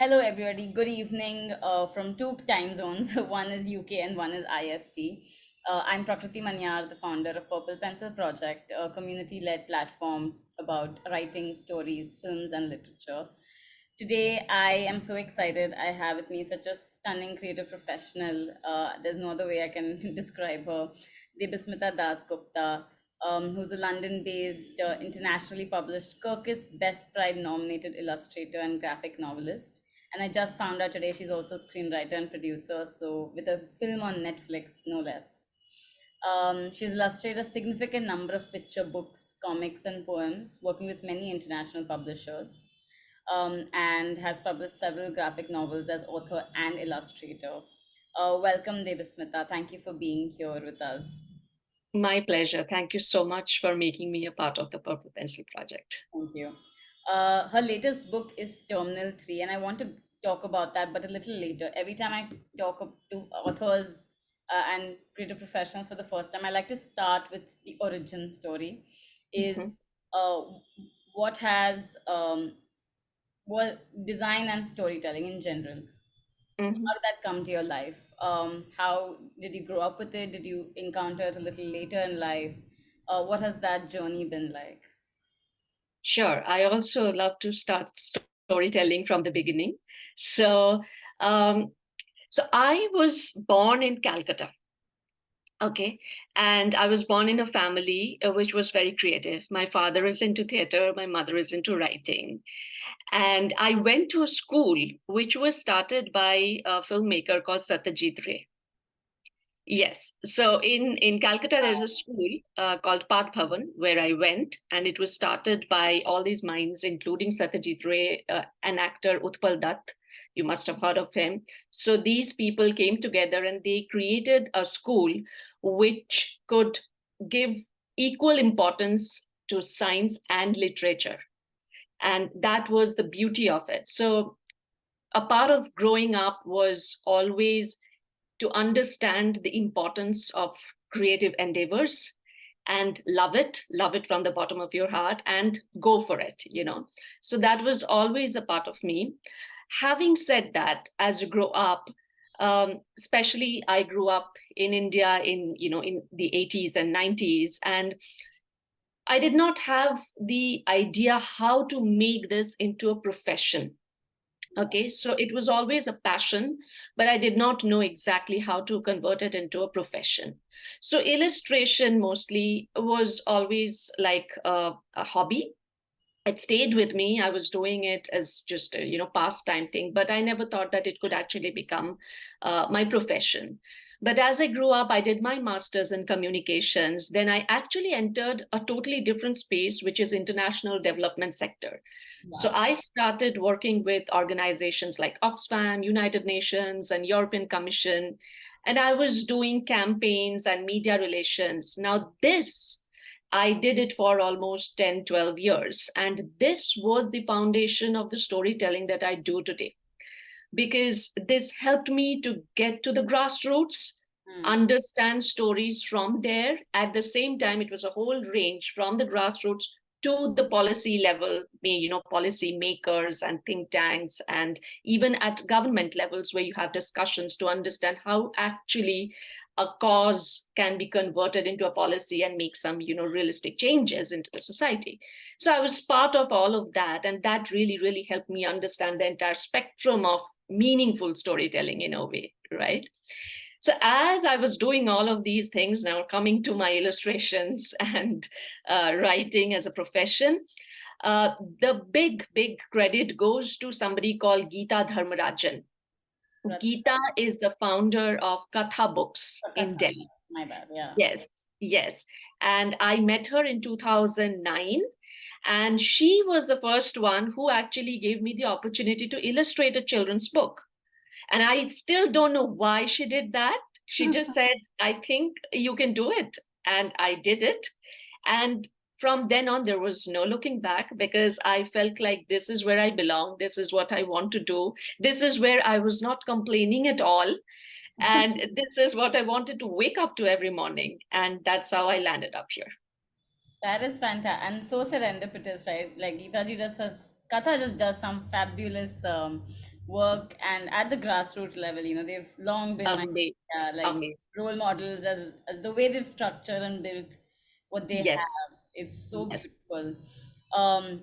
Hello, everybody. Good evening from two time zones. One is UK and one is IST. I'm Prakriti Manyar, the founder of Purple Pencil Project, a community led platform about writing stories, films, and literature. Today, I am so excited. I have with me such a stunning creative professional. There's no other way I can describe her. Debasmita Dasgupta, who's a London based, internationally published Kirkus Best Prize-nominated illustrator and graphic novelist. And I just found out today she's also a screenwriter and producer, so with a film on Netflix, no less. She's illustrated a significant number of picture books, comics, and poems, working with many international publishers, and has published several graphic novels as author and illustrator. Welcome, Debasmita. Thank you for being here with us. My pleasure. Thank you so much for making me a part of the Purple Pencil Project. Thank you. Her latest book is Terminal 3, and I want to talk about that, but a little later. Every time I talk to authors and creative professionals for the first time, I like to start with the origin story. Mhm, Is uh, what has what design and storytelling in general. mhm. How did that come to your life? How did you grow up with it? Did you encounter it a little later in life? What has that journey been like? Sure. I also love to start storytelling from the beginning. So, um, so I was born in Calcutta. Okay. And I was born in a family which was very creative. My father is into theater, my mother is into writing. And I went to a school which was started by a filmmaker called Satyajit Ray. Yes. So in Calcutta, there's a school called Path Bhavan where I went, and it was started by all these minds, including Satyajit Ray, an actor Utpal Dutt. You must have heard of him. So these people came together and they created a school which could give equal importance to science and literature. And that was the beauty of it. So a part of growing up was always to understand the importance of creative endeavors and love it from the bottom of your heart and go for it. So that was always a part of me. Having said that, as you grow up, especially I grew up in India in the 80s and 90s, and I did not have the idea how to make this into a profession. Okay, so it was always a passion, but I did not know exactly how to convert it into a profession. So illustration mostly was always like a hobby. It stayed with me. I was doing it as just a pastime thing, but I never thought that it could actually become my profession. But as I grew up, I did my master's in communications. Then I actually entered a totally different space, which is international development sector. So Wow. I started working with organizations like Oxfam, United Nations, and European Commission, and I was doing campaigns and media relations. Now, this I did it for almost 10, 12 years. And this was the foundation of the storytelling that I do today, because this helped me to get to the grassroots, Hmm. understand stories from there. At the same time, it was a whole range from the grassroots to the policy level, policy makers and think tanks, and even at government levels where you have discussions to understand how actually a cause can be converted into a policy and make some realistic changes into the society. So I was part of all of that, and that really really helped me understand the entire spectrum of meaningful storytelling in a way, right? So as I was doing all of these things, now coming to my illustrations and writing as a profession, the big credit goes to somebody called Geeta Dharmarajan. Geeta is the founder of Katha Books in Kolkata. Delhi. My bad. Yeah. Yes, yes. And I met her in 2009. And she was the first one who actually gave me the opportunity to illustrate a children's book. And I still don't know why she did that. She just said, I think you can do it. And I did it. And from then on, there was no looking back, because I felt like this is where I belong. This is what I want to do. This is where I was not complaining at all. And this is what I wanted to wake up to every morning. And that's how I landed up here. That is fantastic and so serendipitous, right? Like Geeta ji does such, Katha just does some fabulous work and at the grassroots level, they've long been my Amazing. like Amazing. role models, as the way they've structured and built what they Yes. have. It's so Yes. beautiful. Um,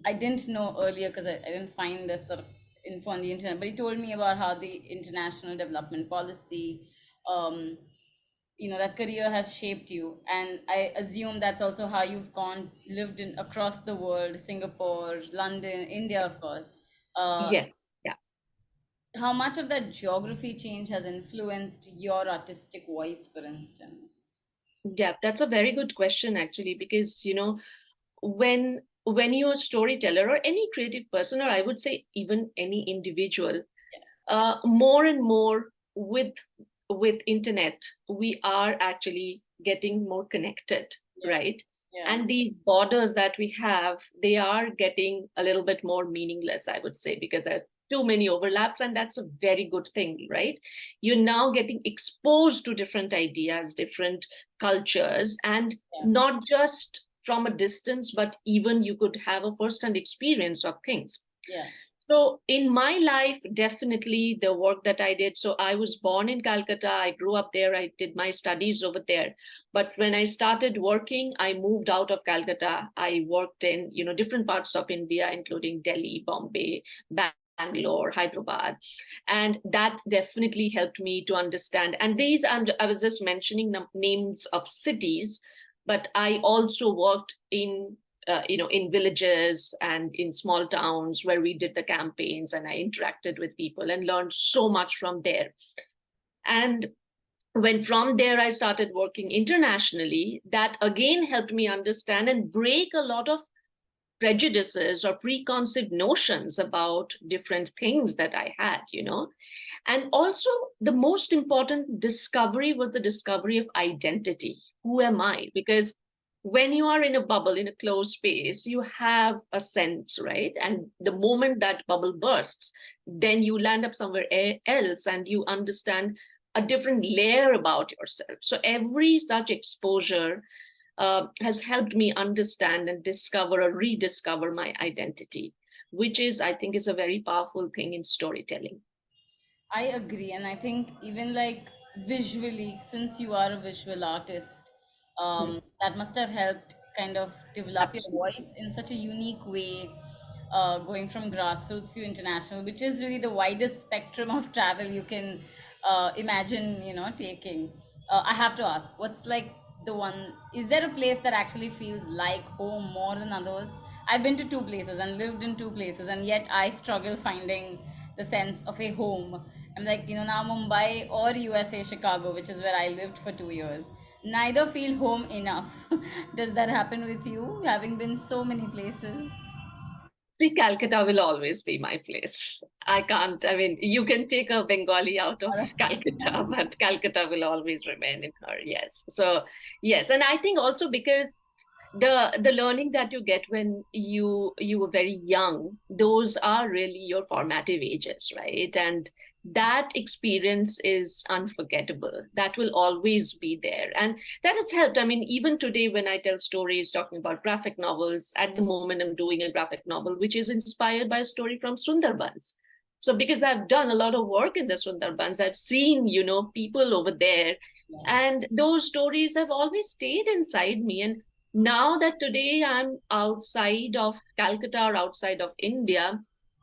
I didn't know earlier because I didn't find this sort of info on the internet, but he told me about how the international development policy, um, that career has shaped you. And I assume that's also how you've gone, lived in across the world, Singapore, London, India, of Yes. course. Uh, Yes. Yeah. how much of that geography change has influenced your artistic voice, for instance? Yeah. That's a very good question, actually, because, when you're a storyteller or any creative person, or I would say even any individual, more and more with internet, we are actually getting more connected, Yeah, right? yeah, And these borders that we have, they are getting a little bit more meaningless, I would say, because there are too many overlaps, and that's a very good thing, right? You're now getting exposed to different ideas, different cultures, and yeah, not just from a distance, but even you could have a first-hand experience of things. yeah, So in my life, definitely the work that I did. So I was born in Calcutta. I grew up there. I did my studies over there. But when I started working, I moved out of Calcutta. I worked in, different parts of India, including Delhi, Bombay, Bangalore, Hyderabad. And that definitely helped me to understand. And I was just mentioning the names of cities, but I also worked in villages and in small towns where we did the campaigns, and I interacted with people and learned so much from there. And when from there I started working internationally, that again helped me understand and break a lot of prejudices or preconceived notions about different things that I had. And also, the most important discovery was the discovery of identity. Who am I? Because when you are in a bubble, in a closed space, you have a sense, right? And the moment that bubble bursts, then you land up somewhere else and you understand a different layer about yourself. So every such exposure has helped me understand and discover or rediscover my identity, which is, I think, is a very powerful thing in storytelling. I agree, and I think even like visually, since you are a visual artist, Hmm. that must have helped kind of develop your Absolutely. voice in such a unique way, going from grassroots to international, which is really the widest spectrum of travel you can imagine, taking. I have to ask, what's like the one? Is there a place that actually feels like home more than others? I've been to two places and lived in two places, and yet I struggle finding the sense of a home. I'm like, now Mumbai or USA, Chicago, which is where I lived for 2 years. Neither feel home enough. Does that happen with you, having been so many places? See, Calcutta will always be my place. I can't, I mean, you can take a Bengali out of Calcutta, but Calcutta will always remain in her. Yes. So, yes. And I think also because the learning that you get when you were very young, those are really your formative ages, right? And that experience is unforgettable. That will always be there, and that has helped. I mean, even today when I tell stories talking about graphic novels, at the moment I'm doing a graphic novel which is inspired by a story from Sundarbans. So because I've done a lot of work in the Sundarbans, I've seen people over there, Yeah, and those stories have always stayed inside me. And now that today I'm outside of Calcutta or outside of India,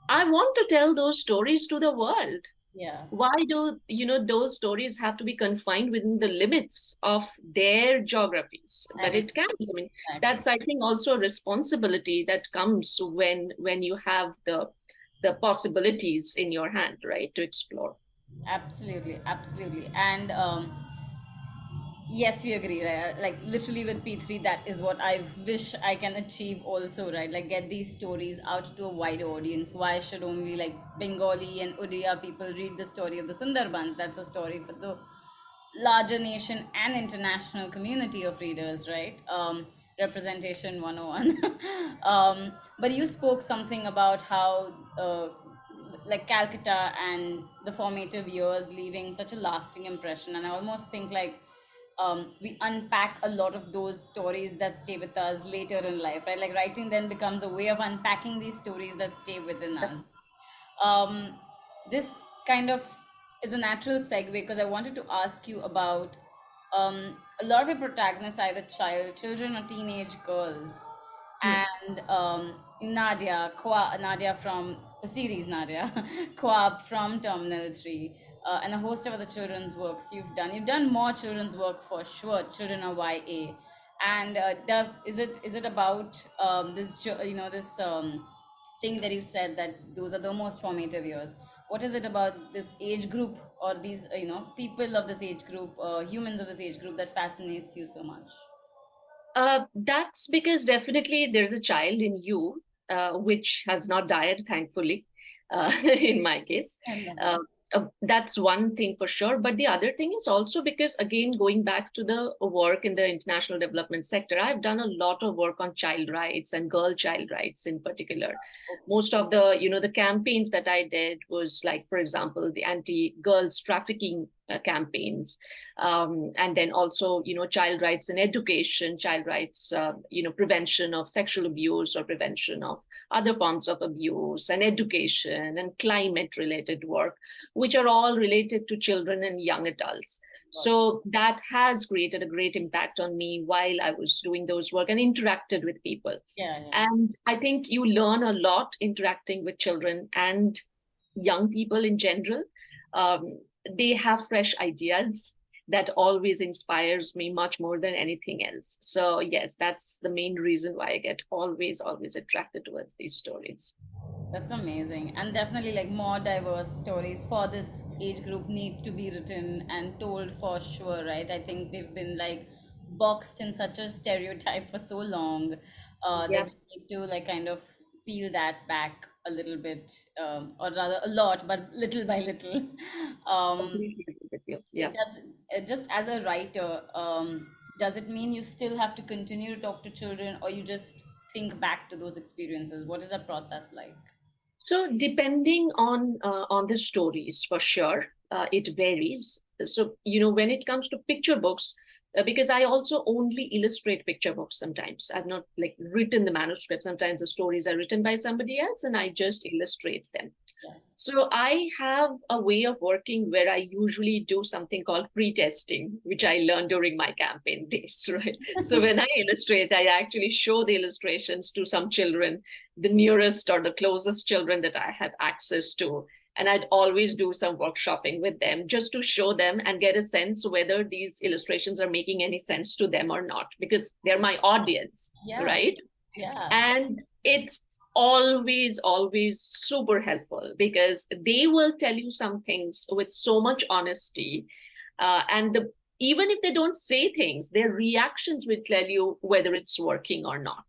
I want to tell those stories to the world. yeah, Why do those stories have to be confined within the limits of their geographies? I But agree. it can be. I mean, Exactly. that's, I think, also a responsibility that comes when you have the possibilities in your hand, right, to explore. Absolutely, absolutely. And yes, we agree, right? Like literally with P3, that is what I wish I can achieve also, right? Like get these stories out to a wider audience. Why should only like Bengali and Odia people read the story of the Sundarbans? That's a story for the larger nation and international community of readers, right? Representation 101. But you spoke something about how like Calcutta and the formative years leaving such a lasting impression. And I almost think like we unpack a lot of those stories that stay with us later in life, right? Like writing then becomes a way of unpacking these stories that stay within us. Um, this kind of is a natural segue because I wanted to ask you about a lot of your protagonists are either children or teenage girls. Hmm. And Nadia from the series Nadia, Kwab from Terminal 3, and a host of other children's works you've done. You've done more children's work for sure, children or YA. And does is it about this thing that you said that those are the most formative years? What is it about this age group or these people of this age group, humans of this age group, that fascinates you so much? That's because definitely there's a child in you, which has not died, thankfully, in my case. I love Uh, that. that's one thing for sure. But the other thing is also because, again, going back to the work in the international development sector, I've done a lot of work on child rights and girl child rights in particular. Okay. Most of the campaigns that I did was like, for example, the anti-girls trafficking campaigns, and then also child rights in education, child rights prevention of sexual abuse or prevention of other forms of abuse, and education and climate related work, which are all related to children and young adults. Got it. So that has created a great impact on me while I was doing those work and interacted with people. Yeah, yeah. And I think you learn a lot interacting with children and young people in general. Um, they have fresh ideas that always inspires me much more than anything else. So yes, that's the main reason why I get always attracted towards these stories. That's amazing. And definitely, like, more diverse stories for this age group need to be written and told for sure, right? I think they've been like boxed in such a stereotype for so long, that Yeah, we need to like kind of peel that back a little bit, or rather a lot, but little by little. Um, completely agree with you. it Yeah. does, just as a writer, does it mean you still have to continue to talk to children, or you just think back to those experiences? What is that process like? So depending on the stories, for sure, it varies. So when it comes to picture books, because I also only illustrate picture books sometimes. I've not like written the manuscript. Sometimes the stories are written by somebody else, and I just illustrate them. Yeah. So I have a way of working where I usually do something called pre-testing, which I learned during my campaign days, right? So when I illustrate, I actually show the illustrations to some children, the nearest or the closest children that I have access to. And I'd always do some workshopping with them just to show them and get a sense whether these illustrations are making any sense to them or not, because they're my audience, Yeah, right? yeah, And it's always super helpful because they will tell you some things with so much honesty, and even if they don't say things, their reactions will tell you whether it's working or not.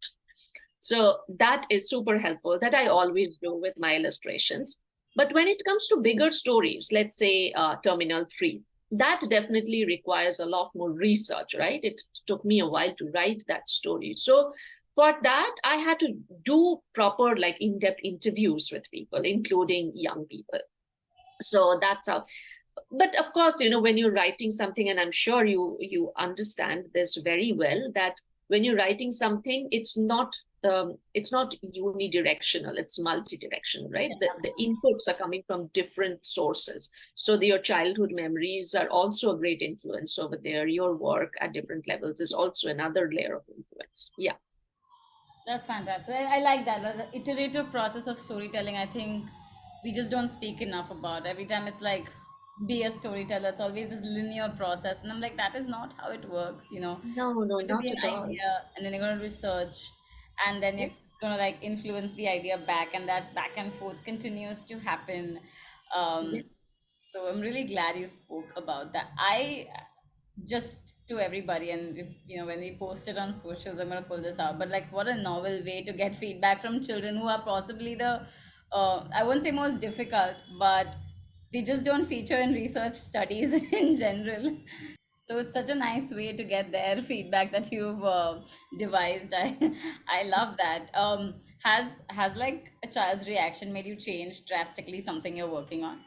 So that is super helpful, that I always do with my illustrations. But when it comes to bigger stories, let's say Terminal 3, that definitely requires a lot more research, right? It took me a while to write that story. So for that, I had to do proper, like in-depth interviews with people, including young people. So that's how. But of course, when you're writing something, and I'm sure you understand this very well, that when you're writing something, it's not unidirectional, it's multi-directional, right? yeah, The inputs are coming from different sources. So your childhood memories are also a great influence over there. Your work at different levels is also another layer of influence. Yeah. that's fantastic. I like that. The iterative process of storytelling, I think we just don't speak enough about. Every time it's like, be a storyteller, it's always this linear process. And I'm like, that is not how it works, you know. No, no, It's going to be not an at all. idea, and then you're going to research, and then Yeah. you're going to like influence the idea back, and that back and forth continues to happen. Um, Yeah. so I'm really glad you spoke about that. I just to everybody, and when we post it on socials, I'm gonna pull this out, but like, what a novel way to get feedback from children who are possibly the I won't say most difficult, but they just don't feature in research studies in general. So it's such a nice way to get their feedback that you've devised. I love that. Has like a child's reaction made you change drastically something you're working on?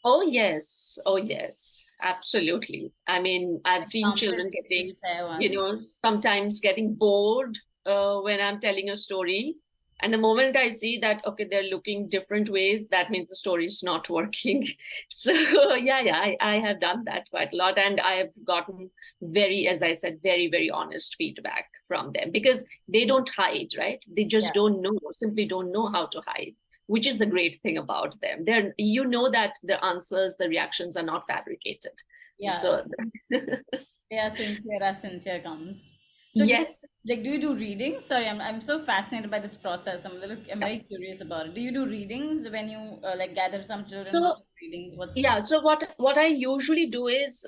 Oh, yes. Oh, yes. Absolutely. I mean, I've seen Example, children if you could getting, share one. sometimes getting bored when I'm telling a story. And the moment I see that, okay, they're looking different ways, that means the story is not working. So I have done that quite a lot. And I have gotten very, as I said, very, very honest feedback from them because they don't hide, right? They just Yeah. don't know, simply don't know how to hide, which is a great thing about them. They're, you know, that the answers, the reactions are not fabricated. Yeah. So They are sincere as sincere comes. So do you, yes. like, do you do readings? Sorry, I'm so fascinated by this process. I'm very curious about it. Do you do readings when you like gather some children who So do readings? What's yeah, so what I usually do is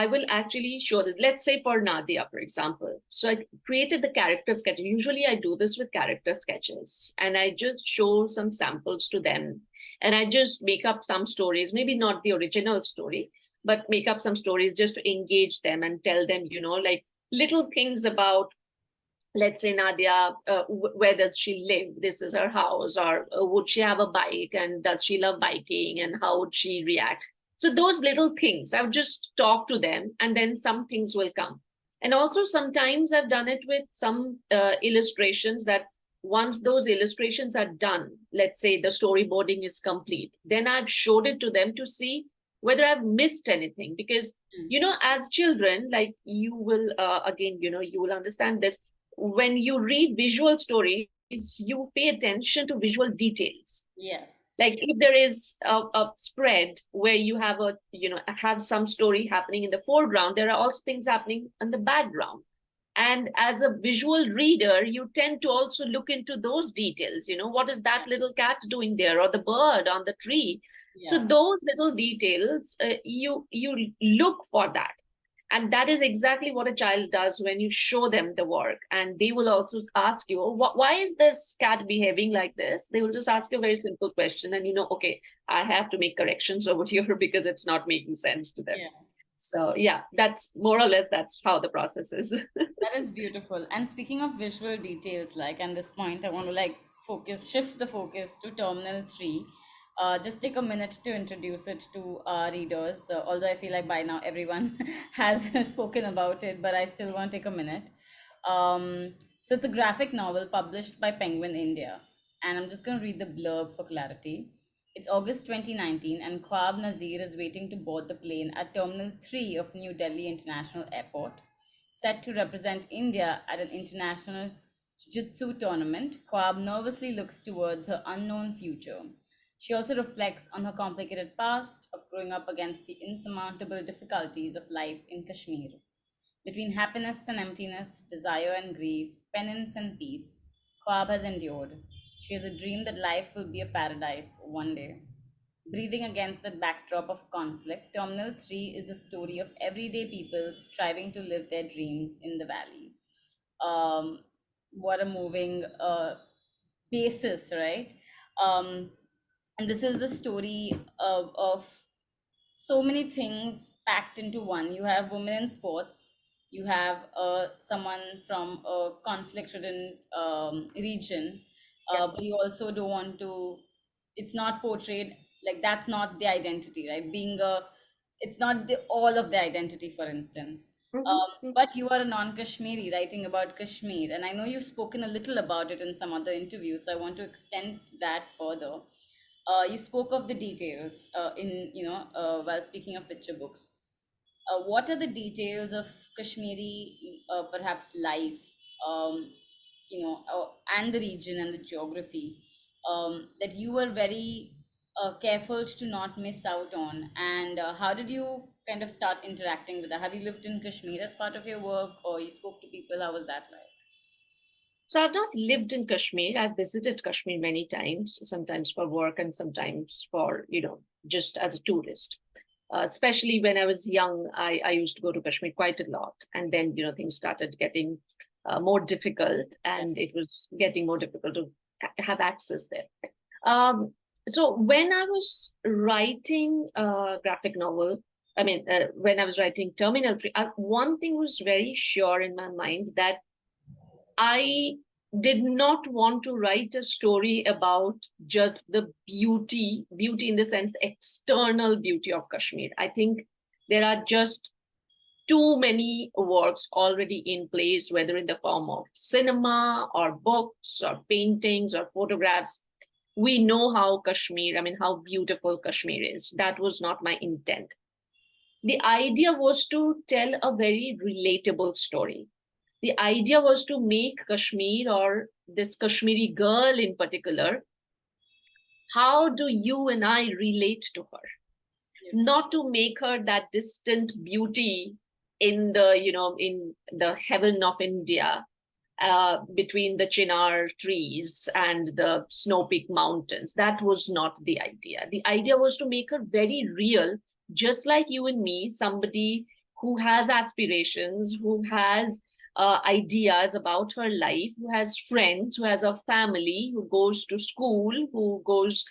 I will actually show this. Let's say for Nadia, for example. So I created the character sketch. Usually I do this with character sketches, and I just show some samples to them, and I just make up some stories, maybe not the original story, but make up some stories just to engage them and tell them, you know, like little things about, let's say Nadia, where does she live? This is her house, or would she have a bike? And does she love biking? And how would she react? So those little things, I would just talk to them, and then some things will come. And also sometimes I've done it with some illustrations that once those illustrations are done, let's say the storyboarding is complete, then I've showed it to them to see whether I've missed anything. Because, Mm. you know, as children, like you will, again, you know, you will understand this when you read visual stories, you pay attention to visual details. Yes. Like if there is a spread where you have a, you know, have some story happening in the foreground, there are also things happening in the background. And as a visual reader, you tend to also look into those details. You know, what is that Yeah. little cat doing there, or the bird on the tree? So Yeah. those little details, you look for that, and that is exactly what a child does when you show them the work. And they will also ask you, oh, why is this cat behaving like this? They will just ask you a very simple question, and you know, okay, I have to make corrections over here because it's not making sense to them. Yeah. So yeah, that's more or less that's how the process is. That is beautiful. And speaking of visual details, like at this point, I want to like shift the focus to Terminal 3. Just take a minute to introduce it to our readers. Although I feel like by now everyone has spoken about it, but I still want to take a minute. So it's a graphic novel published by Penguin India, and I'm just going to read the blurb for clarity. It's August 2019, and Khwab Nazir is waiting to board the plane at Terminal 3 of New Delhi International Airport. Set to represent India at an international jiu-jitsu tournament, Khwab nervously looks towards her unknown future. She also reflects on her complicated past of growing up against the insurmountable difficulties of life in Kashmir. Between happiness and emptiness, desire and grief, penance and peace, Khwab has endured. She has a dream that life will be a paradise one day. Breathing against the backdrop of conflict, Terminal 3 is the story of everyday people striving to live their dreams in the valley. Um, what a moving basis, right? Um, and this is the story of so many things packed into one. You have women in sports, you have someone from a conflict-ridden region, Yeah. but you also don't want to. It's not portrayed like that's not the identity, right? Being a, it's not the all of the identity, for instance. Mhm. But you are a non-Kashmiri writing about Kashmir, and I know you've spoken a little about it in some other interviews, so I want to extend that further. You spoke of the details in while speaking of picture books. What are the details of Kashmiri perhaps life, um, and the region and the geography that you were very careful to not miss out on? And how did you kind of start interacting with that? Have you lived in Kashmir as part of your work, or you spoke to people? How was that like? So I've not lived in Kashmir. I've visited Kashmir many times, sometimes for work and sometimes for, you know, just as a tourist. Especially when I was young, I used to go to Kashmir quite a lot. And then, you know, things started getting more difficult, Yeah. and it was getting more difficult to have access there. Um, so when I was writing a graphic novel, I mean, when I was writing Terminal 3, one thing was very sure in my mind, that I did not want to write a story about just the beauty in the sense, the external beauty of Kashmir. I think there are just too many works already in place, whether in the form of cinema or books or paintings or photographs. We know how Kashmir, I mean, how beautiful Kashmir is. That was not my intent. The idea was to tell a very relatable story. The idea was to make Kashmir, or this Kashmiri girl in particular, how do you and I relate to her? Beautiful. Not to make her that distant beauty in the, in the heaven of India, between the chinar trees and the snow peak mountains. That was not the idea. The idea was to make her very real, just like you and me, somebody who has aspirations, who has ideas about her life, who has friends, who has a family, who goes to school, who goes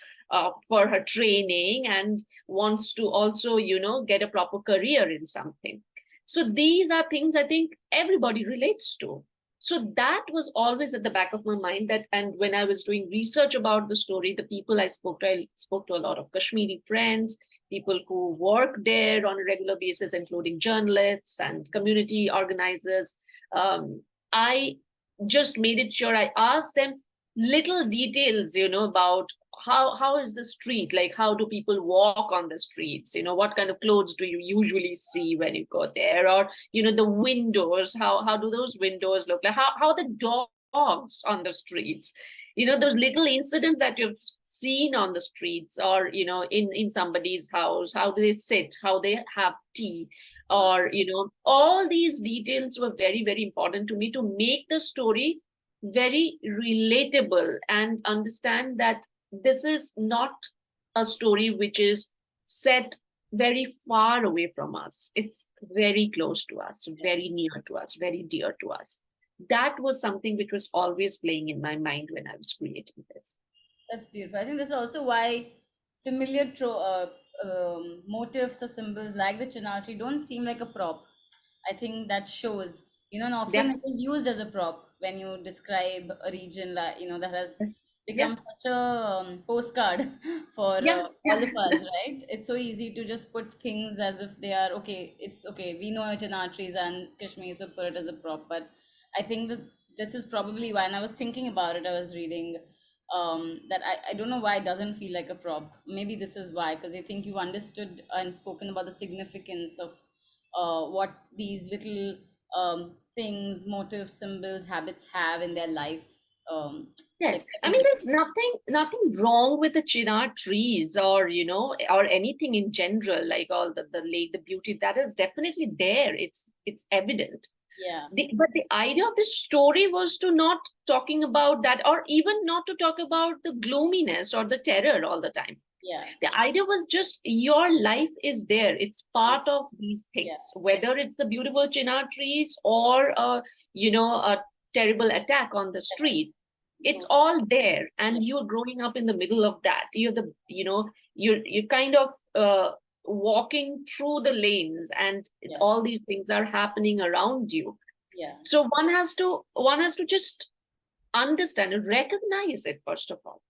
for her training and wants to also, get a proper career in something. So these are things I think everybody relates to. So that was always at the back of my mind. That, and when I was doing research about the story, the people I spoke to a lot of Kashmiri friends, people who work there on a regular basis, including journalists and community organizers. I just made it sure I asked them little details, about how is the street, like how do people walk on the streets, what kind of clothes do you usually see when you go there, or the windows, how do those windows look like, how the dogs on the streets, those little incidents that you've seen on the streets, or in somebody's house, how do they sit, how they have tea, or all these details were very, very important to me to make the story very relatable and understand that this is not a story which is set very far away from us. It's very close to us, very near to us, very dear to us. That was something which was always playing in my mind when I was creating this. That's beautiful. I think that's also why familiar motifs or symbols like the chinar tree don't seem like a prop. I think that shows, and often Yeah. it is used as a prop when you describe a region like, that has Yes. Yeah. become such a postcard for Yeah. all of Yeah. us, right? It's so easy to just put things as if they are okay. It's okay. We know chinar trees and Kashmir, so put it as a prop. But I think that this is probably why, and I was thinking about it, I was reading that I don't know why it doesn't feel like a prop. Maybe this is why, because I think you understood and spoken about the significance of what these little things, motives, symbols, habits have in their life. Like Yes, I mean, everybody. there's nothing wrong with the chinar trees, or or anything in general, like all the lake, the beauty that is definitely there. It's evident. Yeah, But the idea of this story was to not talking about that, or even not to talk about the gloominess or the terror all the time. yeah, The idea was just your life is there. It's yeah, part of these yeah, things, whether it's the beautiful chinar trees or a terrible attack on the street. It's both. all there, Yeah, and you're growing up in the middle of that. You're kind of walking through the lanes, and yeah, all these things are happening around you. yeah. So one has to just understand and recognize it first of all.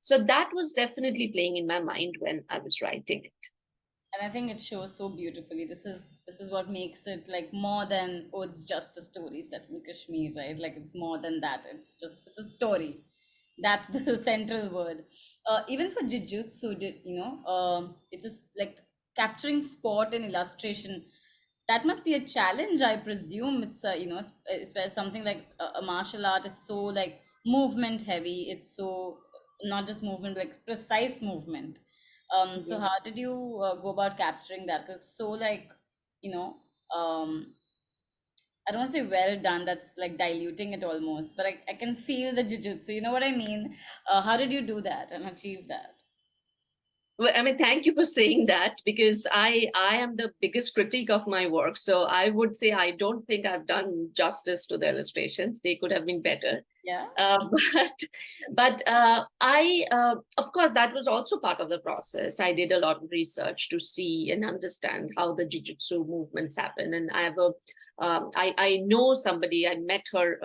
So that was definitely playing in my mind when I was writing it. And I think it shows so beautifully. This is what makes it like more than, oh, it's just a story set in Kashmir, right? Like it's more than that. It's a story. That's the central word. Even for jujutsu, it's just like capturing sport and illustration. That must be a challenge, I presume. It's it's where something like a martial art is so like movement heavy. It's so not just movement, like precise movement. So Yeah. how did you go about capturing that? Because so like, you know, um, I don't want to say well done. That's like diluting it almost, but I can feel the jujutsu. You know what I mean? How did you do that and achieve that? Well, I mean, thank you for saying that, because I am the biggest critic of my work. So I would say I don't think I've done justice to the illustrations. They could have been better. Yeah, Uh, but I of course that was also part of the process. I did a lot of research to see and understand how the jiu-jitsu movements happen, and I have a I know somebody. I met her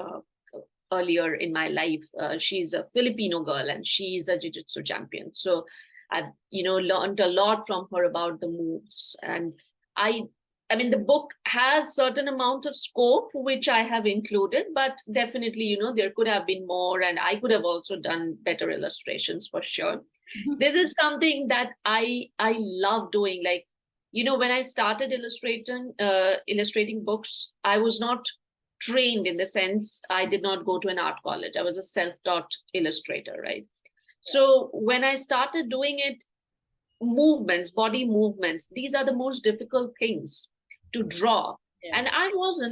earlier in my life. She's a Filipino girl and she's a jiu-jitsu champion. So I've learned a lot from her about the moves, and I I mean, the book has certain amount of scope, which I have included, but definitely, there could have been more, and I could have also done better illustrations for sure. This is something that I love doing. Like, when I started illustrating books, I was not trained, in the sense I did not go to an art college. I was a self-taught illustrator, right? Yeah, So when I started doing it, movements, body movements, these are the most difficult things to draw. yeah. And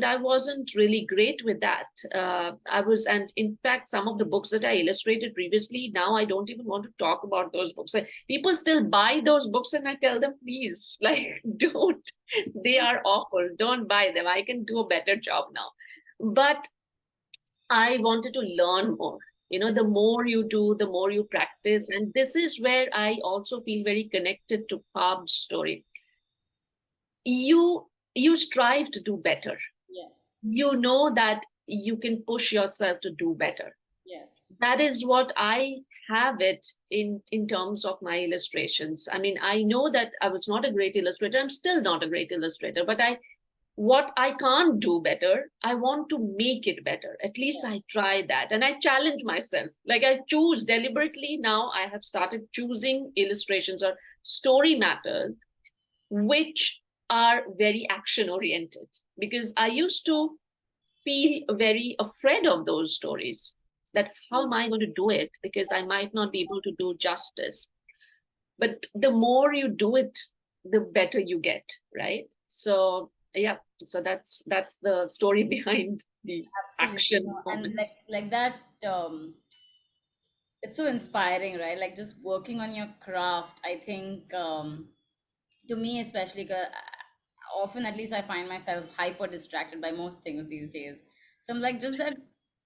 I wasn't really great with that. And in fact, some of the books that I illustrated previously, now I don't even want to talk about those books. People still buy those books, and I tell them, please, like, don't. They are awful. Don't buy them. I can do a better job now. But I wanted to learn more. The more you do, the more you practice. And this is where I also feel very connected to Pab's story. You strive to do better. Yes, You know that you can push yourself to do better. yes, That is what I have it in terms of my illustrations. I mean, I know that I was not a great illustrator. I'm still not a great illustrator, but what I can't do better, I want to make it better. At least yeah. I try that. And I challenge myself. Like, I choose deliberately now, I have started choosing illustrations or story matters which are very action oriented, because I used to feel very afraid of those stories, that how am I going to do it, because I might not be able to do justice. But the more you do it, the better you get, right? So yeah, so that's the story behind the Absolutely. action No, and moments. like that, it's so inspiring, right? Like just working on your craft. I think to me especially, 'cause often at least I find myself hyper distracted by most things these days. So I'm like, just that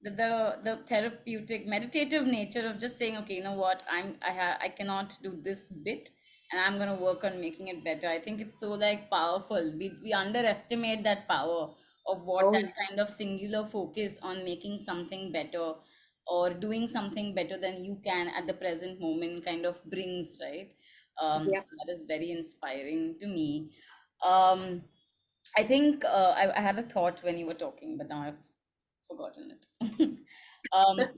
the therapeutic meditative nature of just saying, okay, you know what, I cannot do this bit, and I'm going to work on making it better. I think it's so like powerful. We underestimate that power of what that Oh kind of singular focus on making something better or doing something better than you can at the present moment kind of brings, right? yeah. So that is very inspiring to me. Um, I think I had a thought when you were talking, but now I've forgotten it.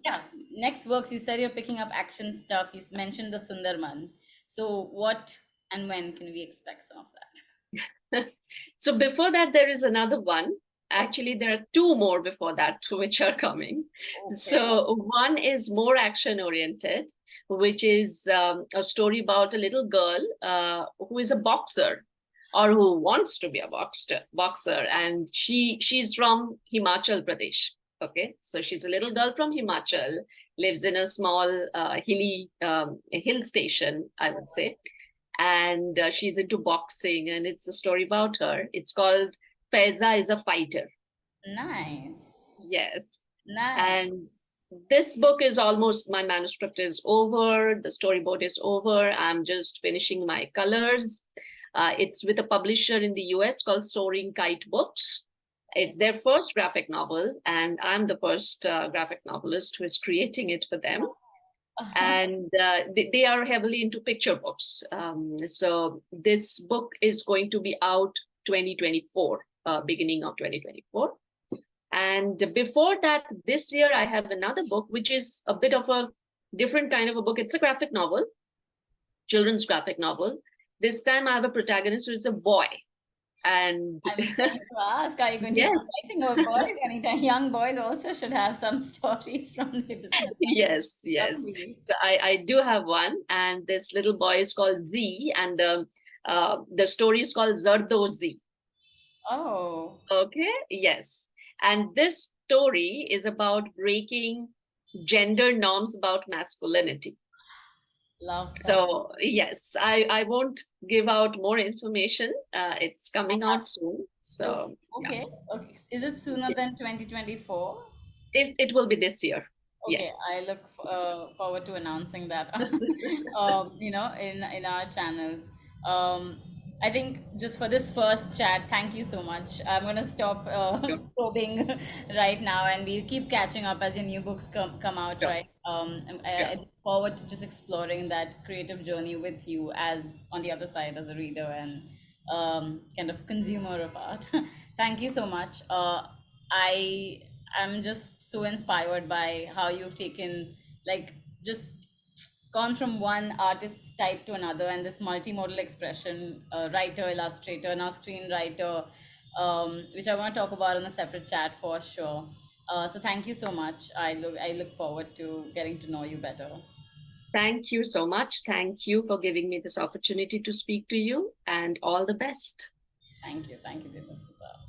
Yeah, next works, you said you're picking up action stuff. Mentioned the Sundarmans. So, what and when can we expect some of that? So before that, there is another one. Oh, Actually, there are two more before that which are coming. okay. So one is more action oriented, which is a story about a little girl who is a boxer, or who wants to be a boxer, and she's from Himachal Pradesh. Okay, so she's a little girl from Himachal, lives in a small hilly hill station, I would say, and she's into boxing, and it's a story about her. It's called Faiza is a Fighter. Nice. Yes. And Nice. this book is almost, my manuscript is over, the storyboard is over. I'm just finishing my colors. It's with a publisher in the US called Soaring Kite Books. Okay. It's their first graphic novel, and I'm the first graphic novelist who is creating it for them. And they are heavily into picture books. So this book is going to be out 2024, beginning of 2024. And before that, this year, I have another book, which is a bit of a different kind of a book. It's a graphic novel, children's graphic novel. This time I have a protagonist who is a boy. And I was going to ask, are you going to be yes, writing about boys anytime? Young boys also should have some stories from the business. yes, yes. Lovely. So I do have one, and this little boy is called Z, and the story is called Zardo Z. Oh, Okay, yes. And this story is about breaking gender norms about masculinity. love that. So yes, I won't give out more information. It's I coming have out soon. to. So yeah, Okay. Okay. Is it sooner than 2024? it will be this year. Okay, Yes. I look forward to announcing that, in our channels. I think just for this first chat, thank you so much. I'm gonna stop Sure, probing right now, and we'll keep catching up as your new books come out, sure, right? I sure. look forward to just exploring that creative journey with you as on the other side as a reader and kind of consumer of art. Thank you so much. I am just so inspired by how you've taken, like, just gone from one artist type to another, and this multimodal expression, writer, illustrator, now screenwriter, which I want to talk about in a separate chat for sure. So thank you so much. I look forward to getting to know you better. Thank you so much. Thank you for giving me this opportunity to speak to you, and all the best. Thank you, Debasmita.